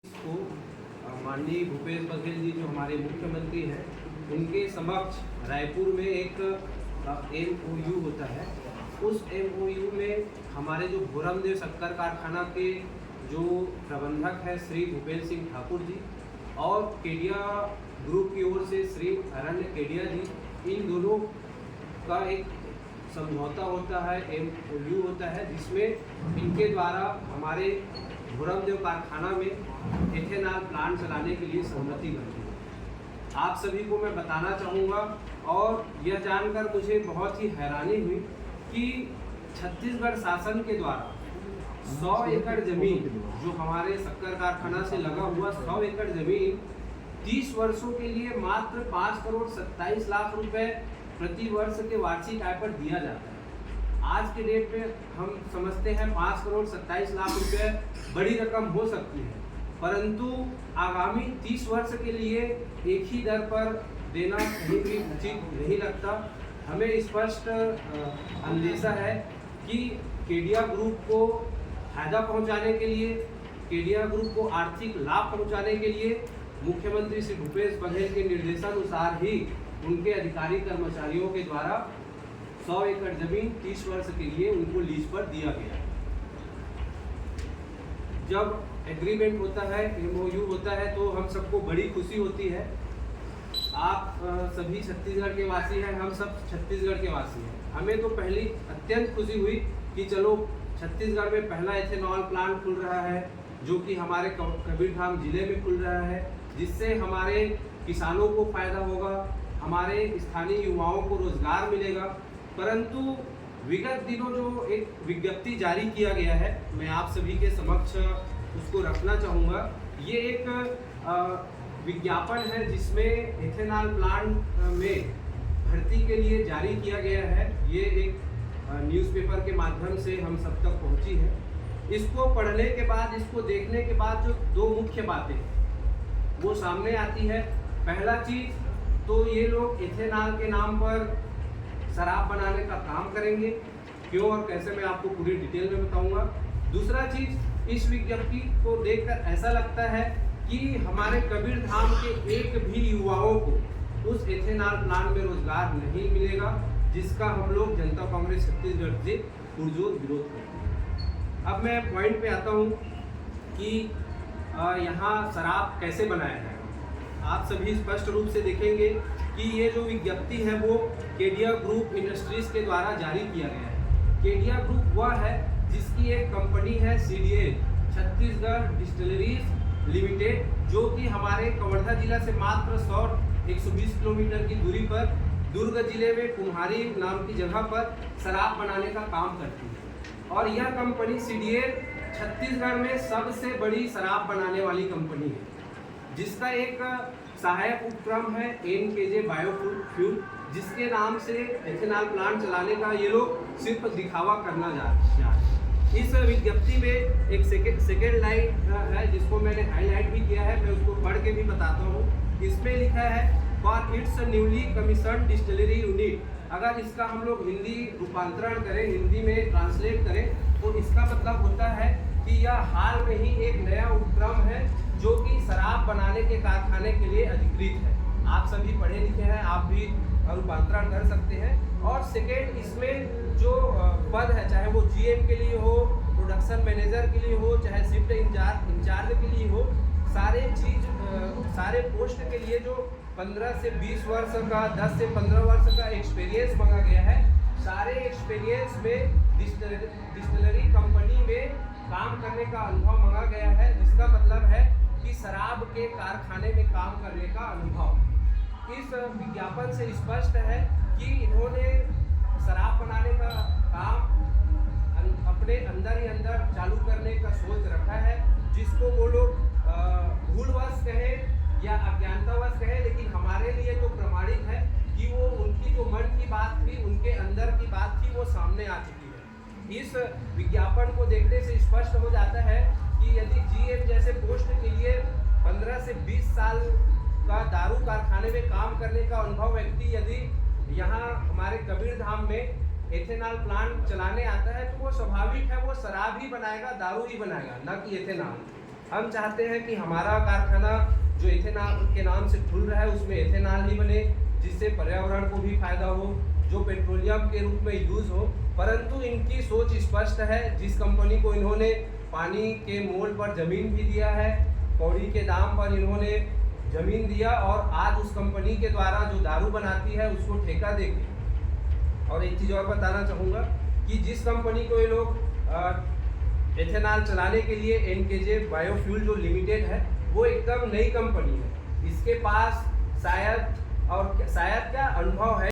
को माननीय भूपेश बघेल जी जो हमारे मुख्यमंत्री हैं उनके समक्ष रायपुर में एक MOU होता है। उस MOU में हमारे जो भोरमदेव शक्कर कारखाना के जो प्रबंधक है श्री भूपेंद्र सिंह ठाकुर जी और केडिया ग्रुप की ओर से श्री अरण्य केडिया जी, इन दोनों का एक समझौता होता है, MOU होता है, जिसमें इनके द्वारा हमारे भोरमदेव कारखाना में एथेनॉल प्लांट चलाने के लिए सहमति बनती है। आप सभी को मैं बताना चाहूँगा और यह जानकर मुझे बहुत ही हैरानी हुई कि छत्तीसगढ़ शासन के द्वारा 100 एकड़ जमीन जो हमारे शक्कर कारखाना से लगा हुआ 100 एकड़ जमीन 30 वर्षों के लिए मात्र 5 करोड़ 27 लाख रुपए प्रति वर्ष के वार्षिक आय पर दिया जाता है। आज के डेट में हम समझते हैं 5 करोड़ 27 लाख रुपए बड़ी रकम हो सकती है, परंतु आगामी 30 वर्ष के लिए एक ही दर पर देना कहीं भी उचित नहीं लगता। हमें स्पष्ट अंदेशा है कि केडिया ग्रुप को फायदा पहुंचाने के लिए, केडिया ग्रुप को आर्थिक लाभ पहुंचाने के लिए मुख्यमंत्री श्री भूपेश बघेल के निर्देशानुसार ही उनके अधिकारी कर्मचारियों के द्वारा 100 एकड़ जमीन 30 वर्ष के लिए उनको लीज पर दिया गया। जब एग्रीमेंट होता है, MOU होता है, तो हम सबको बड़ी खुशी होती है। आप सभी छत्तीसगढ़ के वासी हैं, हम सब छत्तीसगढ़ के वासी हैं। हमें तो पहली अत्यंत खुशी हुई कि चलो छत्तीसगढ़ में पहला एथेनॉल प्लांट खुल रहा है जो कि हमारे कबीरधाम जिले में खुल रहा है, जिससे हमारे किसानों को फायदा होगा, हमारे स्थानीय युवाओं को रोजगार मिलेगा। परंतु विगत दिनों जो एक विज्ञप्ति जारी किया गया है, मैं आप सभी के समक्ष उसको रखना चाहूँगा। ये एक विज्ञापन है जिसमें एथेनॉल प्लांट में भर्ती के लिए जारी किया गया है। ये एक न्यूज़पेपर के माध्यम से हम सब तक पहुँची है। इसको पढ़ने के बाद, इसको देखने के बाद जो दो मुख्य बातें वो सामने आती है। पहला चीज़ तो ये लोग एथेनॉल के नाम पर शराब बनाने का काम करेंगे, क्यों और कैसे मैं आपको पूरी डिटेल में बताऊंगा। दूसरा चीज़, इस विज्ञप्ति को देखकर ऐसा लगता है कि हमारे कबीरधाम के एक भी युवाओं को उस एथेनॉल प्लांट में रोजगार नहीं मिलेगा, जिसका हम लोग जनता कांग्रेस छत्तीसगढ़ से पुरजोर विरोध करते हैं। अब मैं पॉइंट पे आता हूँ कि यहाँ शराब कैसे बनाया जाएगा। आप सभी स्पष्ट रूप से देखेंगे कि ये जो विज्ञप्ति है वो केडिया ग्रुप इंडस्ट्रीज के द्वारा जारी किया गया है। केडिया ग्रुप वह है जिसकी एक कंपनी है CDL छत्तीसगढ़ डिस्टिलरीज लिमिटेड, जो कि हमारे कवर्धा जिला से मात्र 120 किलोमीटर की दूरी पर दुर्ग जिले में कुम्हारी नाम की जगह पर शराब बनाने का काम करती है। और यह कंपनी CDL छत्तीसगढ़ में सबसे बड़ी शराब बनाने वाली कंपनी है, जिसका एक सहायक उपक्रम है NKJ बायोफ्यूल, जिसके नाम से एथेनॉल प्लांट चलाने का ये लोग सिर्फ दिखावा करना जा रहे हैं। इस विज्ञप्ति में एक सेकेंड लाइन है जिसको मैंने हाईलाइट भी किया है, मैं उसको पढ़ के भी बताता हूँ। इसमें लिखा है for its newly commission distillery unit. अगर इसका हम लोग हिंदी रूपांतरण करें, हिंदी में ट्रांसलेट करें, तो इसका मतलब होता है कि यह हाल में ही एक नया उपक्रम है जो कि शराब बनाने के कारखाने के लिए अधिकृत है। आप सभी पढ़े लिखे हैं, आप भी रूपांतरण कर सकते हैं। और सेकेंड, इसमें जो पद है, चाहे वो GM के लिए हो, प्रोडक्शन मैनेजर के लिए हो, चाहे शिफ्ट इंचार्ज के लिए हो, सारे पोस्ट के लिए जो 15 से 20 वर्ष का, 10 से 15 वर्ष का एक्सपीरियंस मांगा गया है। सारे एक्सपीरियंस में डिस्टिलरी कंपनी में काम करने का अनुभव मांगा गया है, जिसका मतलब है कि शराब के कारखाने में काम करने का अनुभव। इस विज्ञापन से स्पष्ट है कि इन्होंने शराब बनाने का काम अपने अंदर ही अंदर चालू करने का सोच रखा है, जिसको वो लोग भूलवश कहें या अज्ञानतावश कहें, लेकिन हमारे लिए तो प्रमाणित है कि वो उनकी जो मन की बात थी, उनके अंदर की बात थी, वो सामने आ चुकी है। इस विज्ञापन को देखने से स्पष्ट हो जाता है कि यदि GM जैसे पोस्ट के लिए 15 से 20 साल का दारू कारखाने में काम करने का अनुभव व्यक्ति यदि यहाँ हमारे कबीरधाम में एथेनॉल प्लांट चलाने आता है, तो वो स्वाभाविक है वो शराब ही बनाएगा, दारू ही बनाएगा, ना कि एथेनॉल। हम चाहते हैं कि हमारा कारखाना जो इथेनॉल के नाम से खुल रहा है उसमें इथेनॉल ही बने, जिससे पर्यावरण को भी फायदा हो, जो पेट्रोलियम के रूप में यूज हो। परंतु इनकी सोच स्पष्ट है। जिस कंपनी को इन्होंने पानी के मोल पर जमीन भी दिया है, कौड़ी के दाम पर इन्होंने जमीन दिया, और आज उस कंपनी के द्वारा जो दारू बनाती है उसको ठेका देके। और एक चीज़ और बताना चाहूँगा कि जिस कंपनी को ये लोग एथेनॉल चलाने के लिए एनकेजे बायोफ्यूल जो लिमिटेड है, वो एकदम नई कंपनी है। इसके पास शायद क्या अनुभव है।